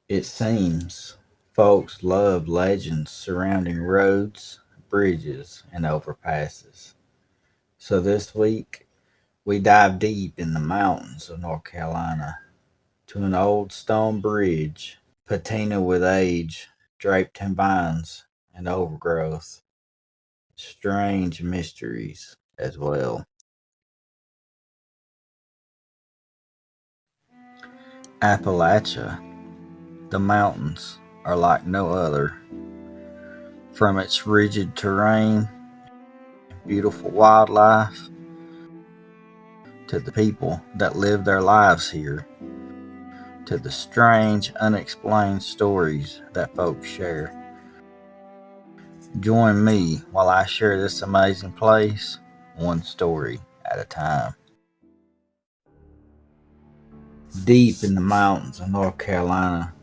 It seems folks love legends surrounding roads, bridges, and overpasses. So this week, we dive deep in the mountains of North Carolina to an old stone bridge, patina with age, draped in vines and overgrowth, strange mysteries as well. Appalachia, the mountains, are like no other. From its rigid terrain, beautiful wildlife, to the people that live their lives here, to the strange, unexplained stories that folks share. Join me while I share this amazing place, one story at a time. Deep in the mountains of North Carolina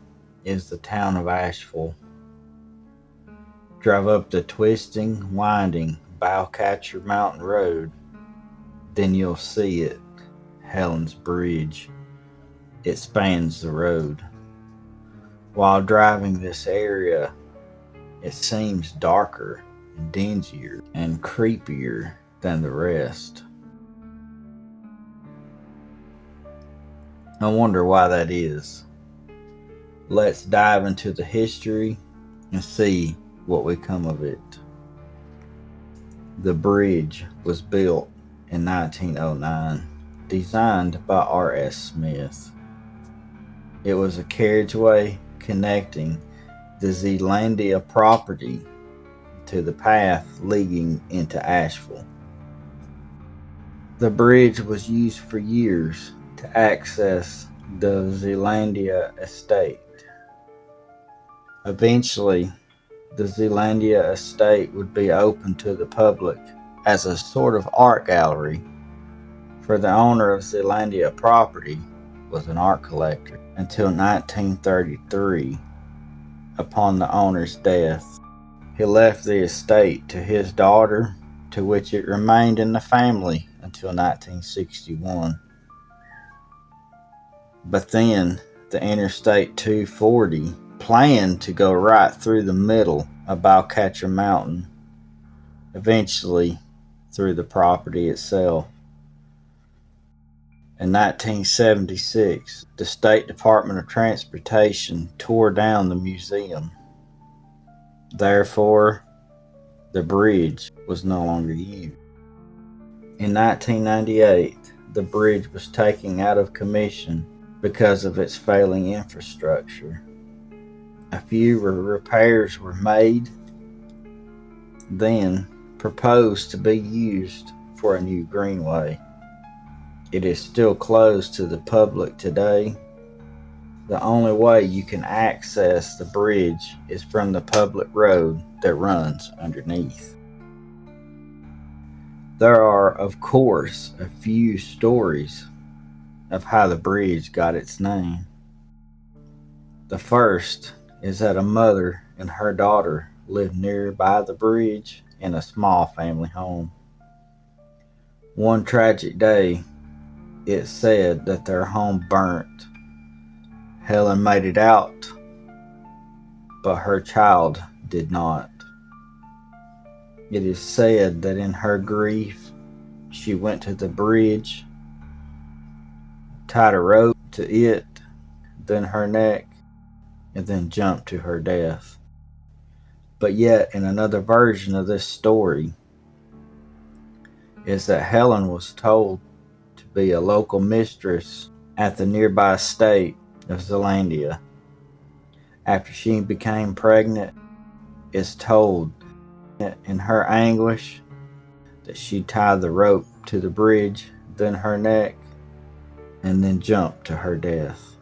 is the town of Asheville. Drive up the twisting, winding Bowcatcher Mountain Road, then you'll see it, Helens Bridge. It spans the road. While driving this area, it seems darker, dingier, and creepier than the rest. I wonder why that is. Let's dive into the history and see what would come of it. The bridge was built in 1909, designed by R.S. Smith. It was a carriageway connecting the Zealandia property to the path leading into Asheville. The bridge was used for years to access the Zealandia estate. Eventually, the Zealandia estate would be open to the public as a sort of art gallery, for the owner of Zealandia property was an art collector until 1933. Upon the owner's death, he left the estate to his daughter, to which it remained in the family until 1961. But then the Interstate 240 planned to go right through the middle of Bowcatcher Mountain, eventually through the property itself. In 1976, the State Department of Transportation tore down the museum. Therefore, the bridge was no longer used. In 1998, the bridge was taken out of commission because of its failing infrastructure. A few repairs were made, then proposed to be used for a new greenway. It is still closed to the public today. The only way you can access the bridge is from the public road that runs underneath. There are, of course, a few stories of how the bridge got its name. The first is that a mother and her daughter lived nearby the bridge in a small family home. One tragic day, it said that their home burnt. Helen made it out, but her child did not. It is said that in her grief, she went to the bridge, tied a rope to it, then her neck, and then jumped to her death. But yet, in another version of this story, is that Helen was told to be a local mistress at the nearby state of Zealandia. After she became pregnant, it's told that in her anguish that she tied the rope to the bridge, then her neck, and then jumped to her death.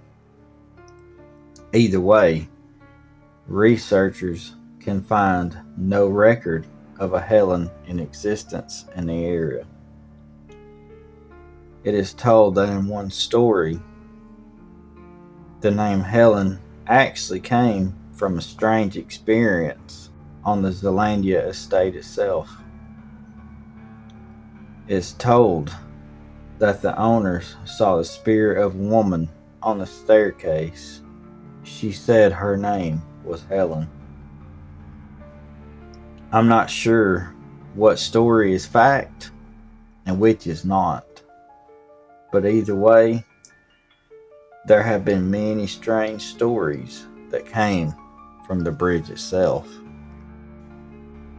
Either way, researchers can find no record of a Helen in existence in the area. It is told that in one story, the name Helen actually came from a strange experience on the Zealandia estate itself. It's told that the owners saw the spirit of a woman on the staircase She said her name was Helen. I'm not sure what story is fact and which is not, but either way, there have been many strange stories that came from the bridge itself.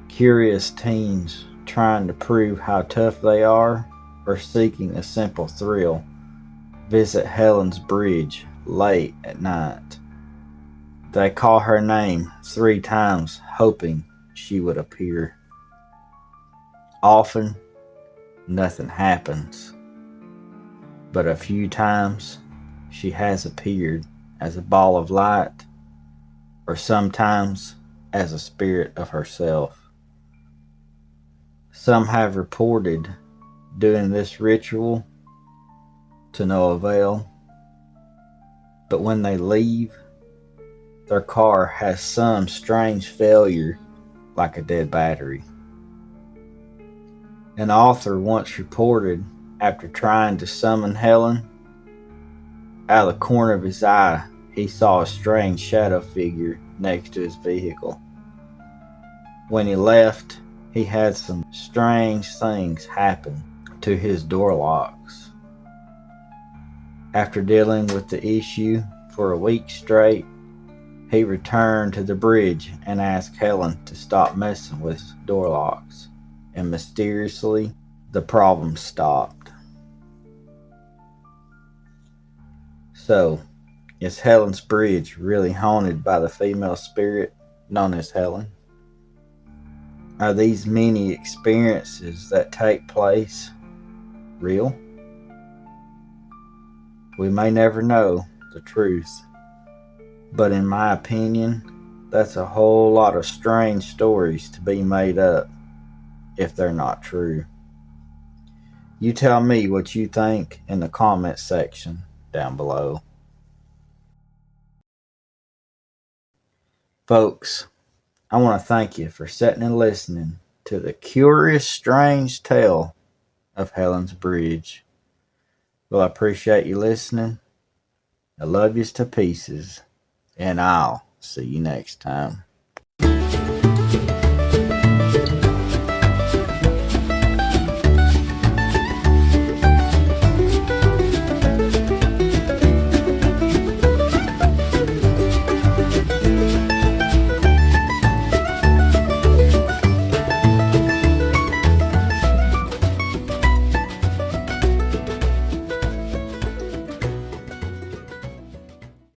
Curious teens trying to prove how tough they are or seeking a simple thrill visit Helens Bridge late at night. They call her name 3 times hoping she would appear. Often, nothing happens, but a few times she has appeared as a ball of light or sometimes as a spirit of herself. Some have reported doing this ritual to no avail, but when they leave, their car has some strange failure like a dead battery. An author once reported after trying to summon Helen, out of the corner of his eye, he saw a strange shadow figure next to his vehicle. When he left, he had some strange things happen to his door locks. After dealing with the issue for a week straight, he returned to the bridge and asked Helen to stop messing with door locks, and mysteriously, the problem stopped. So, is Helen's Bridge really haunted by the female spirit known as Helen? Are these many experiences that take place real? We may never know the truth, but in my opinion, that's a whole lot of strange stories to be made up if they're not true. You tell me what you think in the comment section down below. Folks, I want to thank you for sitting and listening to the curious, strange tale of Helen's Bridge. Well, I appreciate you listening. I love yous to pieces, and I'll see you next time.